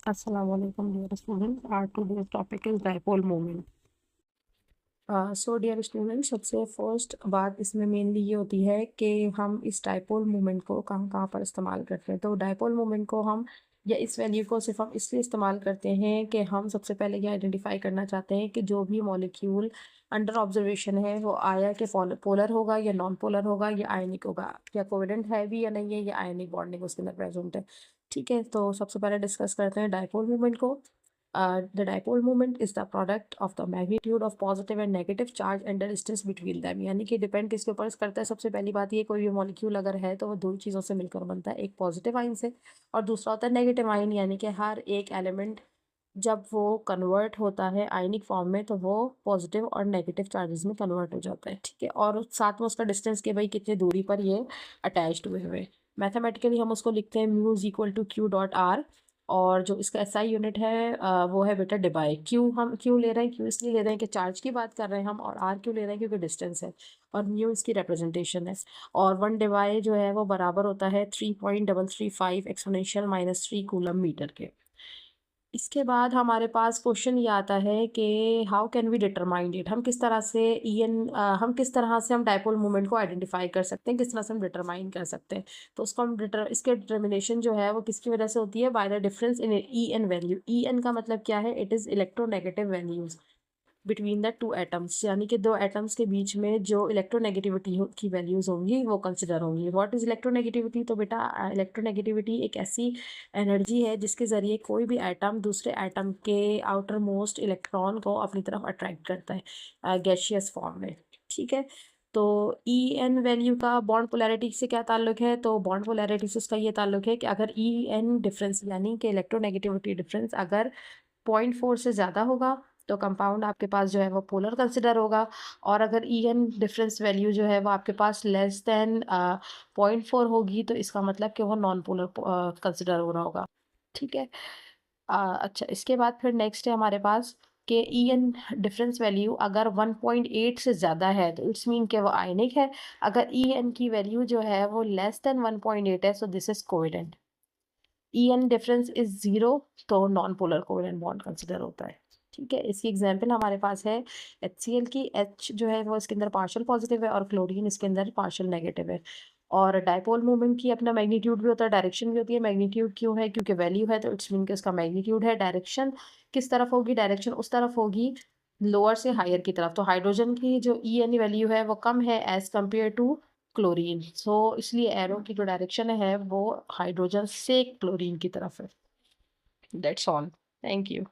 Assalamualaikum dear students. Our today's topic is dipole moment. So dear student, सबसे first बात इसमें mainly ये होती है कि हम इस डाइपोल मोमेंट को कहाँ कहाँ पर इस्तेमाल करते हैं। तो डाइपोल मोमेंट को हम या इस वैल्यू को सिर्फ हम इसलिए इस्तेमाल करते हैं कि हम सबसे पहले ये आइडेंटिफाई करना चाहते हैं कि जो भी मॉलिक्यूल अंडर ऑब्जर्वेशन है वो आया कि पोलर होगा या नॉन पोलर होगा या आयनिक होगा, या कोवेलेंट है भी या नहीं है, या आयनिक बॉन्डिंग उसके अंदर प्रेजेंट है। ठीक है, तो सबसे पहले डिस्कस करते हैं डाइपोल मोमेंट को। The dipole moment is the product of the magnitude of positive and negative charge and the distance between them। यानी कि डिपेंड किसके ऊपर करता है। सबसे पहली बात ये, कोई भी मॉलिक्यूल अगर है तो वो दो चीज़ों से मिलकर बनता है, एक पॉजिटिव आइन से और दूसरा होता है नेगेटिव आइन। यानी कि हर एक एलिमेंट जब वो कन्वर्ट होता है आयनिक फॉर्म में तो वो पॉजिटिव और नेगेटिव चार्जेस में कन्वर्ट हो जाता है। ठीक है, और साथ में उसका डिस्टेंस के भाई कितनी दूरी पर ये अटैच्ड हुए हुए। मैथमेटिकली हम उसको लिखते हैं mu is equal to q dot r, और जो इसका एसआई यूनिट है वो है बेटा डिबाई। क्यू हम क्यों ले रहे हैं? क्यू इसलिए ले रहे हैं कि चार्ज की बात कर रहे हैं हम, और आर क्यों ले रहे हैं क्योंकि डिस्टेंस है, और म्यू इसकी रिप्रेजेंटेशन है। और वन डिबाई जो है वो बराबर होता है 3.335 एक्सपोनेंशियल -3 कूलम मीटर के। इसके बाद हमारे पास क्वेश्चन ये आता है कि how can we determine it. हम किस तरह से हम किस तरह से हम डाइपोल मोमेंट को आइडेंटिफाई कर सकते हैं, किस तरह से हम डिटरमाइन कर सकते हैं। तो उसको हम इसके डिटर्मिनेशन जो है वो किसकी वजह से होती है? By the difference in E N value. E N का मतलब क्या है? It is electronegative values between the two atoms, यानी कि दो एटम्स के बीच में जो इलेक्ट्रोनेगेटिविटी की वैल्यूज होंगी वो कंसिडर होंगी। What is electronegativity? तो बेटा इलेक्ट्रोनेगेटिविटी एक ऐसी एनर्जी है जिसके ज़रिए कोई भी एटम दूसरे एटम के आउटर मोस्ट इलेक्ट्रॉन को अपनी तरफ अट्रैक्ट करता है गैशियस फॉर्म में। ठीक है, तो ई एन वैल्यू का बॉन्ड पोलैरिटी से क्या ताल्लुक है? तो बॉन्ड पोलैरिटी से उसका ये ताल्लुक है कि अगर ई एन डिफरेंस यानी कि इलेक्ट्रोनेगेटिविटी डिफरेंस अगर 0.4 से ज़्यादा होगा तो कंपाउंड आपके पास जो है वो पोलर कंसिडर होगा, और अगर ई एन डिफरेंस वैल्यू जो है वो आपके पास लेस देन 0.4 होगी तो इसका मतलब कि वो नॉन पोलर कंसिडर हो रहा होगा। ठीक है, अच्छा, इसके बाद फिर नेक्स्ट है हमारे पास कि ई एन डिफरेंस वैल्यू अगर 1.8 से ज़्यादा है तो इट्स मीन कि वो आयनिक है। अगर ई एन की वैल्यू जो है वो लेस देन 1.8 है so this is covalent. E N difference is 0 तो non polar covalent bond consider होता है। ठीक है, इसकी एग्जांपल हमारे पास है HCl की। H जो है वो इसके अंदर पार्शियल पॉजिटिव है और क्लोरीन इसके अंदर पार्शियल नेगेटिव है। और डाइपोल मूवमेंट की अपना मैग्नीट्यूड भी होता है, डायरेक्शन भी होती है। मैग्नीट्यूड क्यों है? क्योंकि वैल्यू है तो इट्स मीन कि उसका मैग्नीट्यूड है। डायरेक्शन किस तरफ होगी? डायरेक्शन उस तरफ होगी लोअर से हायर की तरफ। तो हाइड्रोजन की जो ई एन वैल्यू है वो कम है एज कम्पेयर टू क्लोरीन, सो इसलिए एरो की जो डायरेक्शन है वो हाइड्रोजन से क्लोरीन की तरफ है। That's all, thank you.